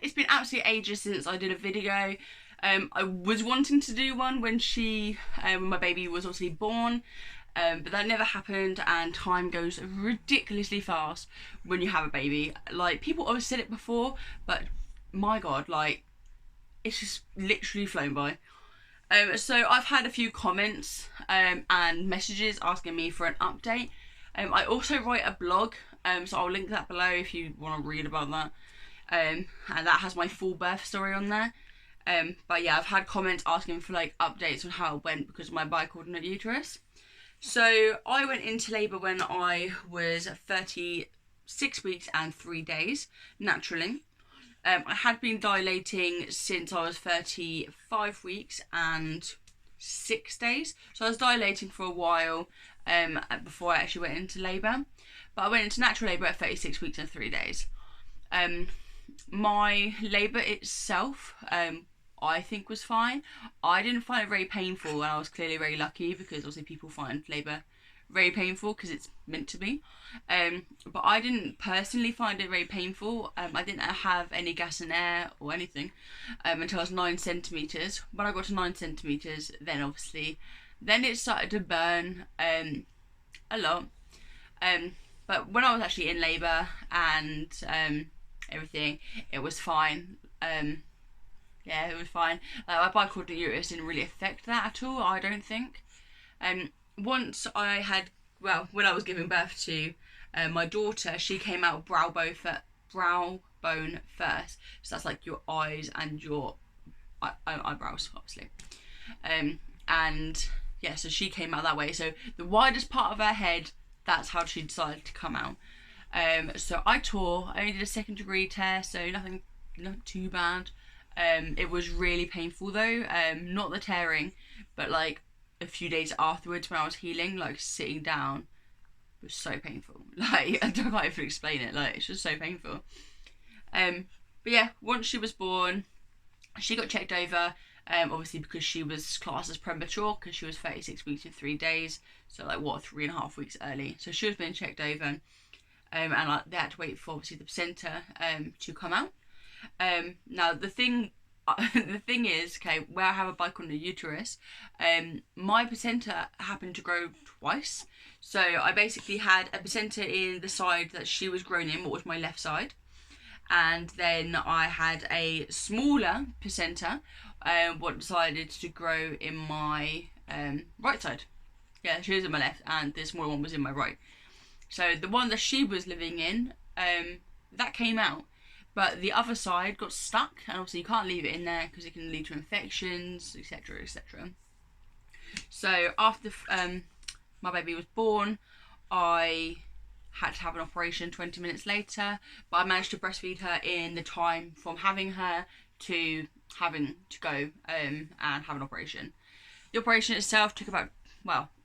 it's been absolutely ages since I did a video. I was wanting to do one when when my baby was obviously born, but that never happened, and time goes ridiculously fast when you have a baby. Like, people always said it before, but my God, like, it's just literally flown by. So I've had a few comments and messages asking me for an update. I also write a blog, so I'll link that below if you want to read about that. And that has my full birth story on there. But yeah, I've had comments asking for like updates on how it went because of my bicoordinate uterus. So I went into labour when I was 36 weeks and 3 days, naturally. I had been dilating since I was 35 weeks and 6 days. So I was dilating for a while before I actually went into labour. But I went into natural labour at 36 weeks and 3 days. My labour itself, I think was fine. I didn't find it very painful, and I was clearly very lucky because obviously people find labour very painful because it's meant to be. But I didn't personally find it very painful. I didn't have any gas and air or anything until I was 9 centimetres. When I got to 9 centimetres, then it started to burn a lot. But when I was actually in labour and everything, it was fine. Yeah, it was fine. My bicoordinate uterus didn't really affect that at all, I don't think. Once I had, when I was giving birth to my daughter, she came out brow bone first. So that's like your eyes and your eyebrows, obviously. And yeah, so she came out that way. So the widest part of her head, that's how she decided to come out. So I only did a 2nd degree tear, so nothing too bad. It was really painful though, not the tearing, but like a few days afterwards when I was healing, like sitting down was so painful. Like, I can't even explain it, like it's just so painful. But yeah, once she was born, she got checked over, obviously because she was classed as premature because she was 36 weeks and 3 days, so like 3.5 weeks early. So she was being checked over, and like they had to wait for obviously the placenta to come out. Now the thing is, okay, where I have a bicoordinate uterus, my placenta happened to grow twice. So I basically had a placenta in the side that she was grown in, what was my left side, and then I had a smaller placenta, what decided to grow in my right side. Yeah, she was in my left, and the smaller one was in my right. So the one that she was living in, that came out. But the other side got stuck, and obviously you can't leave it in there because it can lead to infections, etc, etc. So after my baby was born, I had to have an operation 20 minutes later, but I managed to breastfeed her in the time from having her to having to go and have an operation. The operation itself took about,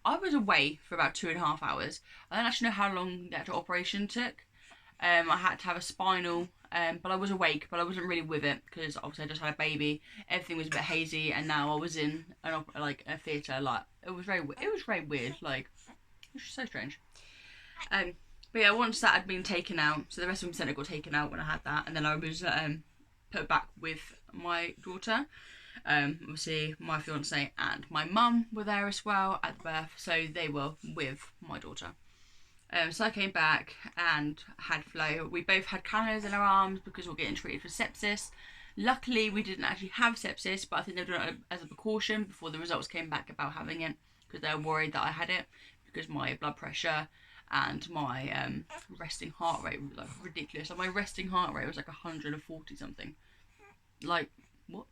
I was away for about 2.5 hours. I don't actually know how long the actual operation took. I had to have a spinal, but I was awake, but I wasn't really with it because obviously I just had a baby. Everything was a bit hazy, and now I was in a theatre. Like, it was very weird. Like, it was so strange. But yeah, once that had been taken out, so the rest of the placenta got taken out when I had that, and then I was put back with my daughter. Obviously my fiance and my mum were there as well at the birth, so they were with my daughter. So I came back and had Flo. We both had cannulas in our arms because we're getting treated for sepsis. Luckily, we didn't actually have sepsis, but I think they were doing it as a precaution before the results came back about having it, because they were worried that I had it because my blood pressure and my resting heart rate was like ridiculous. Like, my resting heart rate was like 140 something. Like, what?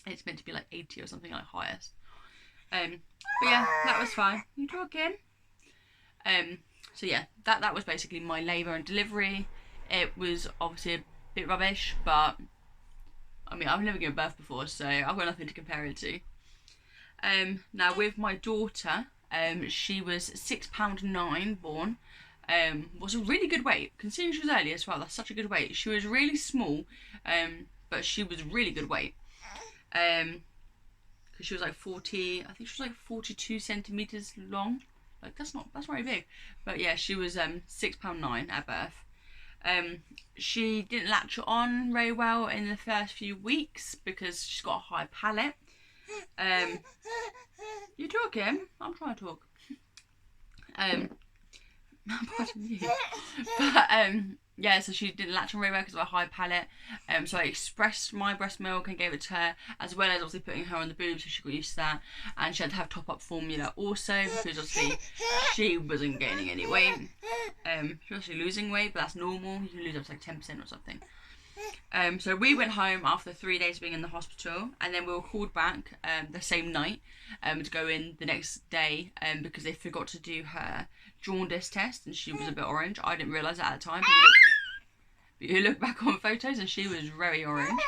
It's meant to be like 80 or something, like highest. But yeah, that was fine. You talking? So yeah, that was basically my labour and delivery. It was obviously a bit rubbish, but I mean, I've never given birth before, so I've got nothing to compare it to. Now with my daughter, she was £6.9 born. Was a really good weight, considering she was early as well. That's such a good weight. She was really small, but she was really good weight. Because she was like 42 centimetres long. Like, that's not very big. But yeah, she was £6.9 at birth. She didn't latch on very well in the first few weeks because she's got a high palate. You talking? I'm trying to talk. Pardon you. But yeah, so she didn't latch on very well because of a high palate. So I expressed my breast milk and gave it to her, as well as obviously putting her on the boob, so she got used to that. And she had to have top-up formula also because obviously she wasn't gaining any weight. She was actually losing weight, but that's normal. You can lose up to like 10% or something. So we went home after 3 days being in the hospital, and then we were called back the same night to go in the next day because they forgot to do her jaundice test, and she was a bit orange. I didn't realise that at the time, but you look back on photos and she was very orange.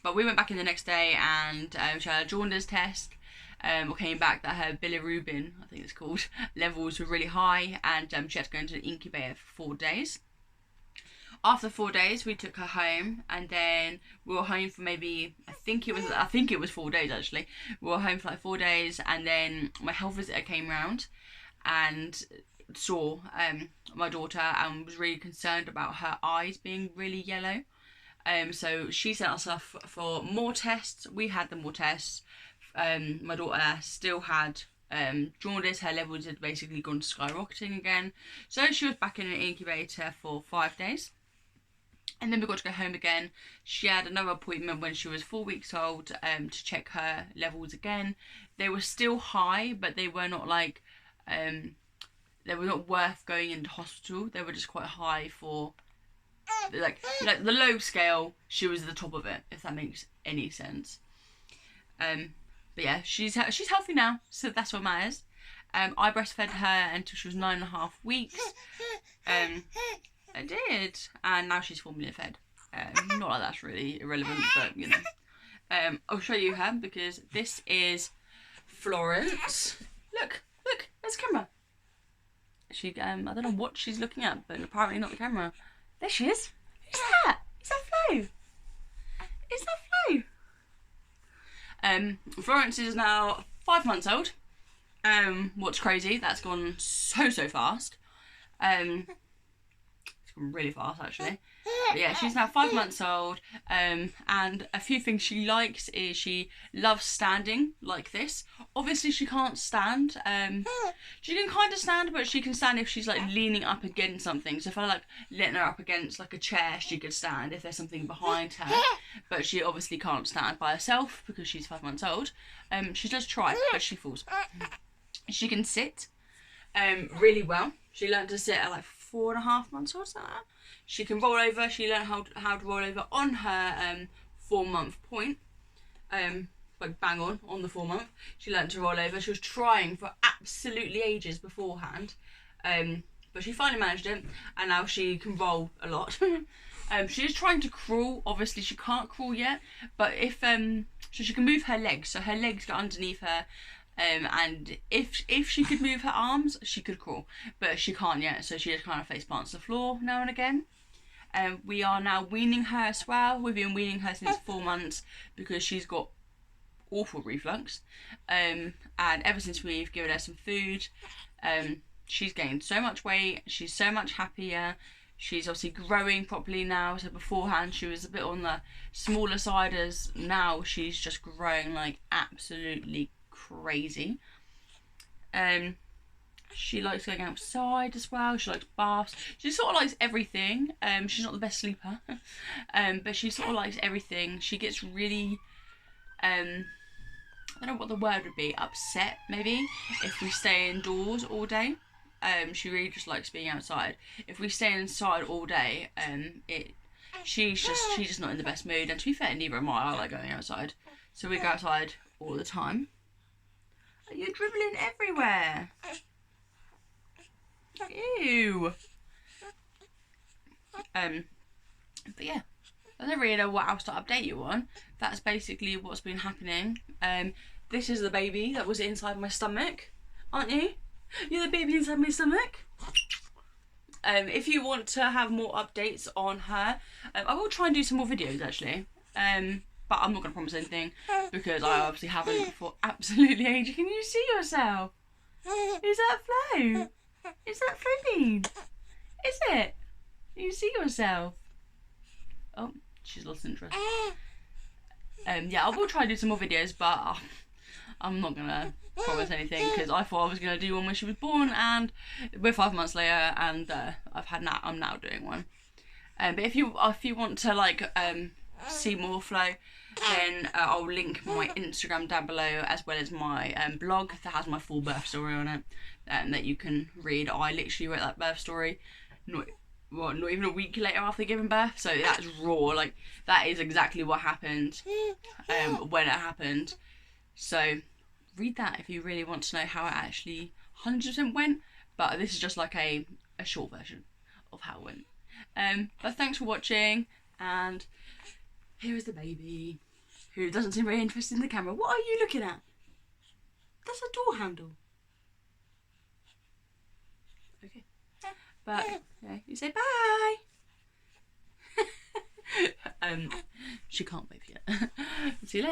But we went back in the next day, and she had a jaundice test. We came back that her bilirubin, I think it's called, levels were really high, and she had to go into an incubator for 4 days. After 4 days, we took her home, and then we were home for maybe, I think it was 4 days actually. We were home for like 4 days, and then my health visitor came round and saw my daughter and was really concerned about her eyes being really yellow. So she sent us off for more tests. We had the more tests. My daughter still had jaundice. Her levels had basically gone skyrocketing again. So she was back in an incubator for 5 days. And then we got to go home again. She had another appointment when she was 4 weeks old to check her levels again. They were still high, but they were not like, they were not worth going into hospital. They were just quite high for, like the low scale, she was at the top of it, if that makes any sense. But yeah, she's healthy now, so that's what matters. I breastfed her until she was 9.5 weeks. I did, and now she's formula fed. Not like that's really irrelevant, but you know. I'll show you her because this is Florence. Look, there's the camera. She, I don't know what she's looking at, but apparently not the camera. There she is. Who's that? Is that Flo? Is that Flo? Florence is now 5 months old. What's crazy? That's gone so fast. Really fast actually, but yeah, she's now 5 months old, and a few things she likes is she loves standing like this. Obviously she can't stand, she can kind of stand, but she can stand if she's like leaning up against something. So if I like letting her up against like a chair, she could stand if there's something behind her, but she obviously can't stand by herself because she's 5 months old. She does try, but she falls. She can sit really well. She learned to sit at like 4.5 months old, something like that. She can roll over. She learned how to roll over on her 4-month point. Like bang on the 4 month. She learned to roll over. She was trying for absolutely ages beforehand. But she finally managed it, and now she can roll a lot. She is trying to crawl. Obviously she can't crawl yet, but if so she can move her legs. So her legs go underneath her. And if she could move her arms, she could crawl, but she can't yet, so she just kind of face plants the floor now and again. We are now weaning her as well. We've been weaning her since 4 months because she's got awful reflux, and ever since we've given her some food, she's gained so much weight. She's so much happier. She's obviously growing properly now, so beforehand she was a bit on the smaller side, as now she's just growing like absolutely crazy. She likes going outside as well. She likes baths. She sort of likes everything. She's not the best sleeper, but she sort of likes everything. She gets really, I don't know what the word would be, upset maybe if we stay indoors all day. She really just likes being outside. If we stay inside all day, she's just not in the best mood. And to be fair, neither am I. I like going outside, so we go outside all the time. You're dribbling everywhere. Ew. But yeah, I don't really know what else to update you on. That's basically what's been happening. This is the baby that was inside my stomach, aren't you? You're the baby inside my stomach. If you want to have more updates on her, I will try and do some more videos actually. But I'm not going to promise anything because I obviously haven't for absolutely ages. Can you see yourself? Is that Flo? Is that Flo-Bean? Is it? You see yourself. Oh, she's lost interest. Yeah, I will try to do some more videos, but I'm not gonna promise anything because I thought I was gonna do one when she was born, and we're 5 months later, and I'm now doing one. But if you want to like see more Flo, then I'll link my Instagram down below, as well as my blog that has my full birth story on it, that you can read. I literally wrote that birth story not even a week later after giving birth, so that's raw. Like, that is exactly what happened when it happened. So read that if you really want to know how it actually 100% went. But this is just like a short version of how it went. But thanks for watching, and here is the baby, who doesn't seem very interested in the camera. What are you looking at? That's a door handle. Okay. But yeah, you say bye. She can't wave yet. See you later.